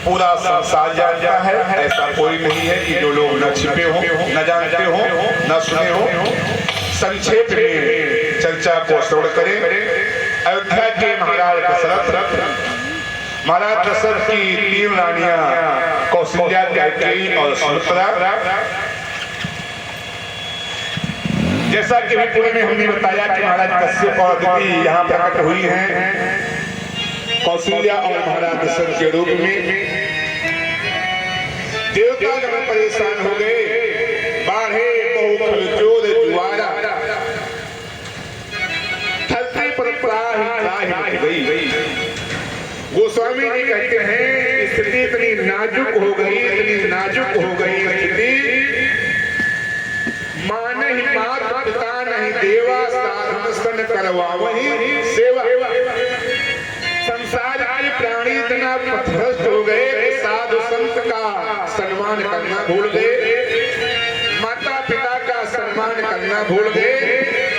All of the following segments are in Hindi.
पूरा संसार जानता है, ऐसा कोई नहीं है कि जो लोग न छिपे हो, न जानते हो, न सुने हो। संक्षेप में चर्चा को श्रवण करें। अयोध्या के महाराज दशरथ की 3 रानियां कौशल्या, कैकेयी और सुमित्रा। जैसा कि पूर्व में हमने बताया कि महाराज कश्यप और अदिति यहाँ प्रकट हुई हैं कौशल्या और महाराज दशरथ के रूप में। देवता गण परेशान हो गए, बाढ़े बहुखल जोर जुआरा, धरती पर त्राहि गई। गोस्वामी जी कहते हैं स्थिति इतनी नाजुक हो गई स्थिति, मान ही मात पिता नहीं देवा, साधन स्तन करवावहि सेवा। संसार के प्राणी इतना पथभ्रष्ट हो गए, साधु संत का सम्मान करना भूल गए, माता पिता का सम्मान करना भूल गए,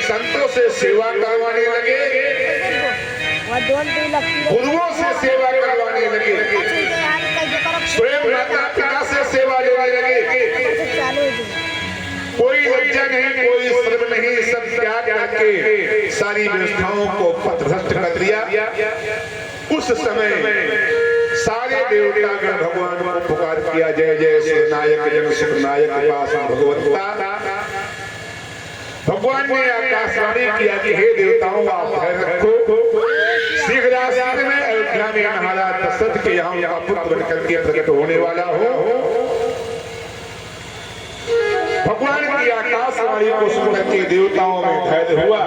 संतों से सेवा करवाने लगे, गुरुओं से सेवा करवाने लगे, स्वयं माता पिता से सेवा लेने लगे। कोई लज्जा नहीं, कोई शर्म नहीं, सब त्याग करके सारी व्यवस्थाओं को पथभ्रष्ट कर दिया। उस समय सारे देवतागण भगवान को पुकार किया, जय जय सुरनायक जन सुरनायक पास भगवत्ता। भगवान ने आकाशवाणी किया कि हे देवताओं, आप धैर्य रखो, शीघ्र रात्रि में अयोध्या में महाराज दशरथ के यहाँ उनका पुत्र बनकर के प्रकट होने वाला हो। भगवान की आकाशवाणी को सुनकर के देवताओं में धैर्य हुआ।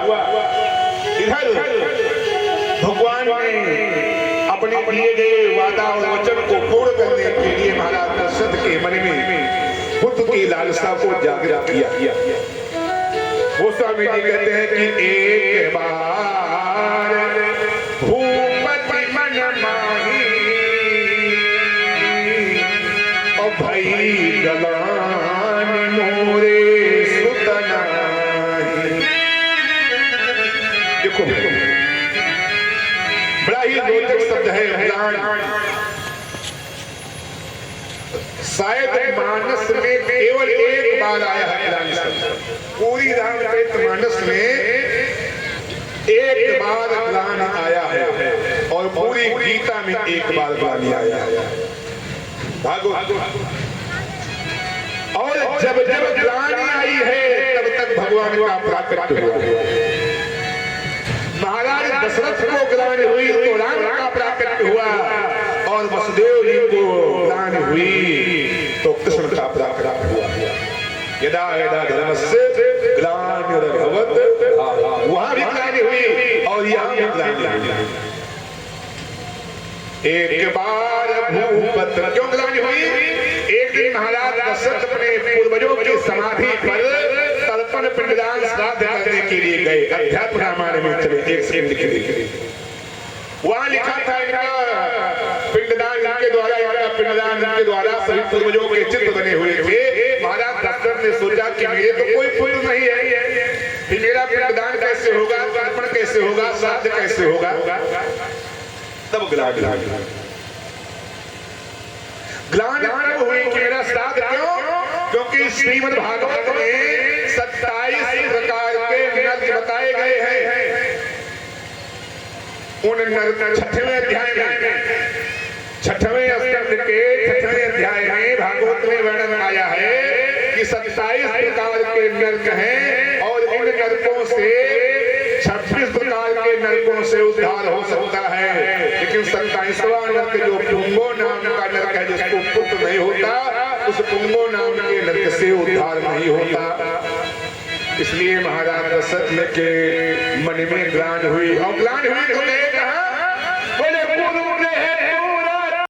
इधर भगवान ने अपने दिए गए वादा और वचन को पूर्ण करने के लिए महाराज दशरथ के मन में पुत्र की लालसा को जागृत किया। गोस्वामी जी कहते हैं कि एक बार भूपति मन माही और भई गलान मोरे सुतनाही। देखो बड़ा ही रोचक शब्द है गलान। शायद मानस में केवल एक बार आया है गलान शब्द, पूरी रामचरितमानस में एक बार गलान आया है और पूरी गीता में एक बार गलानी आया है। भागवत और जब जब ग्लानि आई है तब तक भगवान का प्राकट्य हुआ। महाराज दशरथ को ग्लानि हुई तो राम का प्राकट्य हुआ, और वसुदेव जी को ग्लानि हुई तो कृष्ण का प्राकट्य हुआ। यदा यदा धर्मस्य ग्लानिर्भवत्, वहां भी ग्लानि हुई और यहाँ भी ग्लानि हुई। एक बार भूपत क्यों ग्लानि हुई? एक दिन महाराज दशरथ अपने पूर्वजों की समाधि पर तर्पण पिंडदान श्राद्ध करने के लिए गए। अध्यात्म रामायण में चले एक सेकंड के लिए, वहां लिखा था इनका पिंडदान के द्वारा सभी पूर्वजों के चित्र बने हुए थे। महाराज दशरथ ने सोचा कि मेरे तो कोई पुत्र नहीं है, फिर मेरा पिंडदान कैसे होगा, तर्पण कैसे होगा, श्राद्ध कैसे होगा? तब ग्लानि हुई कि मेरा श्राद्ध क्यों? क्योंकि श्रीमद् भागवत में 27 प्रकार के नर्क बताए गए हैं। उन नर्क 6वें अध्याय में, 6वें स्कंद के 6वें अध्याय में भागवत में वर्णन आया है कि 27 प्रकार के नर्क हैं और इन नर्कों से 26 प्रकार के नरकों से उद्धार हो सकता है। लेकिन 27वां नरक जो पुंगो नाम का नरक है, जिसको पुत्र नहीं होता, उस पुंगो नाम के नरक से उद्धार नहीं होता। इसलिए महाराज दशरथ के मन में ग्लानि हुई और ग्लानि हुई